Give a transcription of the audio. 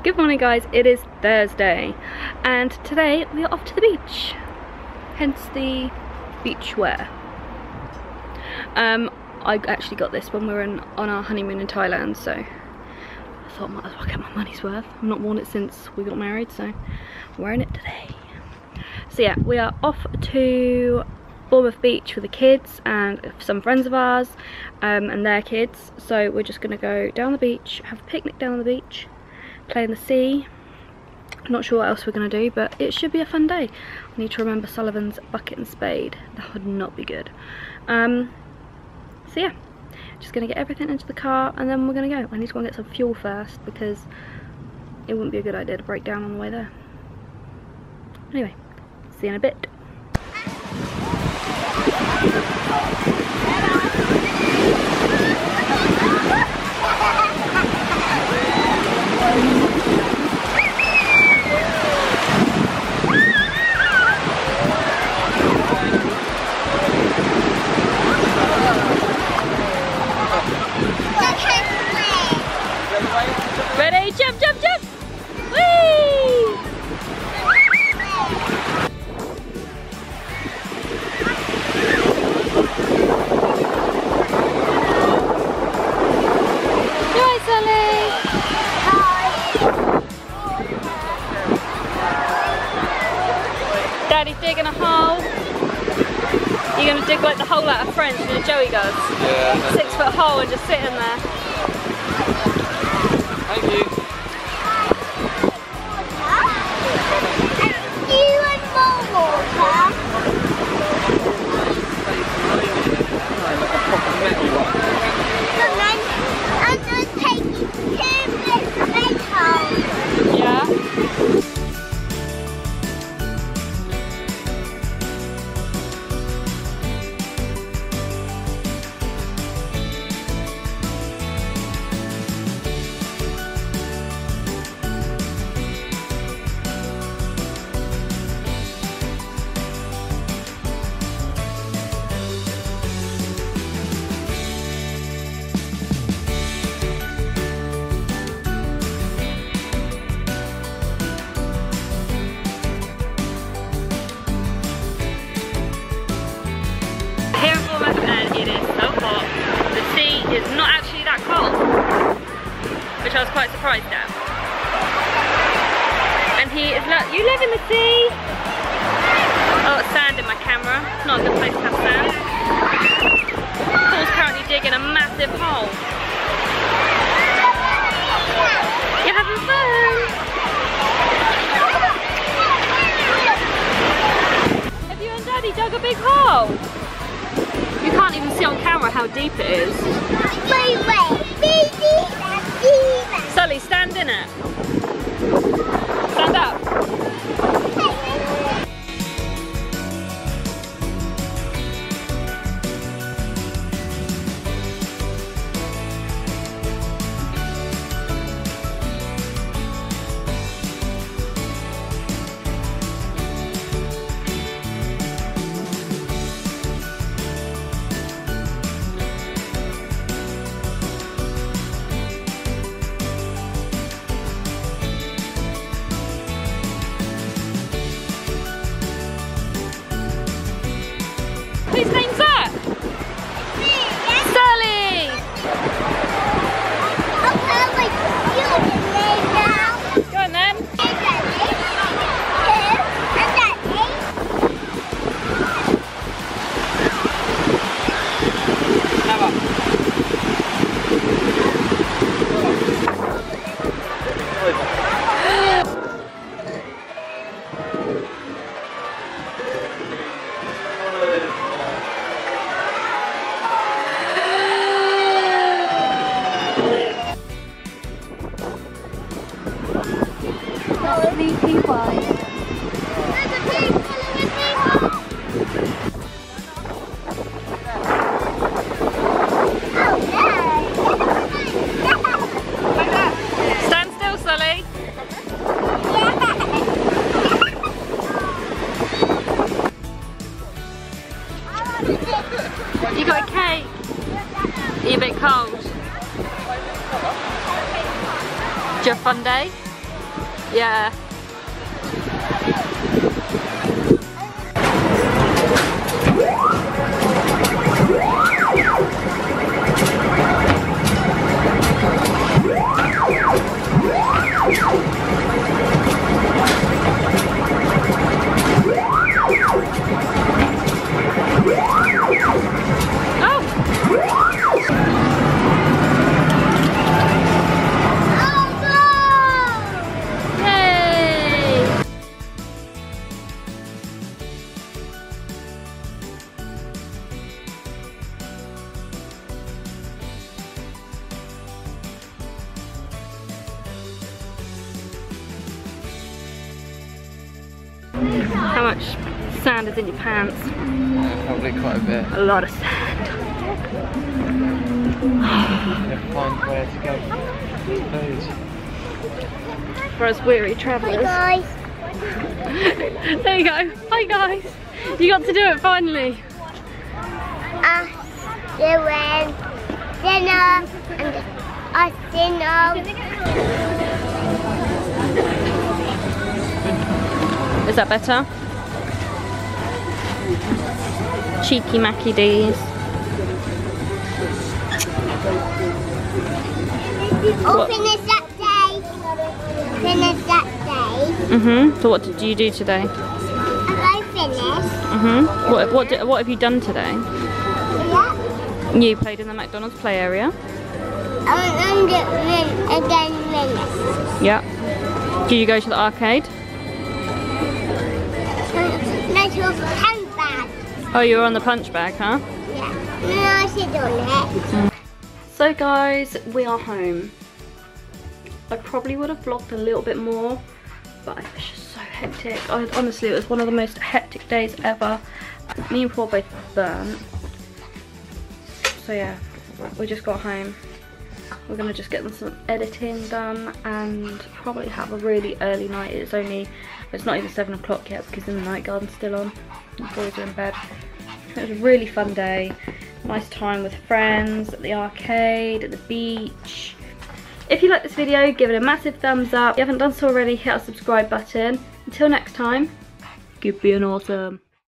Good morning guys, it is Thursday and today we are off to the beach, hence the beach wear. I actually got this when we were on our honeymoon in Thailand, so I thought I might as well get my money's worth. I've not worn it since we got married, so I'm wearing it today. So yeah, we are off to Bournemouth beach with the kids and some friends of ours and their kids. So we're just gonna go down the beach, have a picnic down the beach, play in the sea. I'm not sure what else we're gonna do, but it should be a fun day. I need to remember Sullivan's bucket and spade. That would not be good. So yeah, just gonna get everything into the car and then we're gonna go. I need to go and get some fuel first because it wouldn't be a good idea to break down on the way there. Anyway, see you in a bit. Ready? Jump, jump, jump! Whee! Hi, Sally! Hi! Daddy's digging a hole. You're going to dig like the hole out of Friends, you know Joey does? Yeah. 6 foot hole and just sit in there. Thank you. You and more water. And then I'm just taking 2 bits of big holes. Yeah? It's not actually that cold, which I was quite surprised at. And he is, look, you live in the sea. Oh, it's sand in my camera. Not a good place to have sand. Paul's currently digging a massive hole. You're having fun. Have you and Daddy dug a big hole? You can't even see on camera how deep it is. Wait. Sully, stand in it. Stand up. Whose name's that? Sally! Go on then. Sleepy white. Stand still, Sully. You got a cake. Are you a bit cold? Did you have a fun day? Yeah. How much sand is in your pants? Probably quite a bit. A lot of sand. Find where to go. For us weary travellers. Hi guys. There you go. Hi guys. You got to do it finally. Doing dinner and dinner. Is that better? Cheeky Mackie D's. Oh, finish that day. Finish that day. So what did you do today? I finished. What have you done today? Yeah. You played in the McDonald's play area. And again minutes. Yeah. Did you go to the arcade? No, to a pen bag. Oh, you were on the punch bag, huh? Yeah. No, I should on it. So guys, we are home. I probably would have vlogged a little bit more, but it was just so hectic. Honestly, it was one of the most hectic days ever. Me and Paul both burnt. So yeah, we just got home. We're gonna just get some editing done and probably have a really early night. It's not even 7 o'clock yet because the night garden's still on. The boys are in bed. It was a really fun day. Nice time with friends, at the arcade, at the beach. If you like this video, give it a massive thumbs up. If you haven't done so already, hit our subscribe button. Until next time, keep being awesome.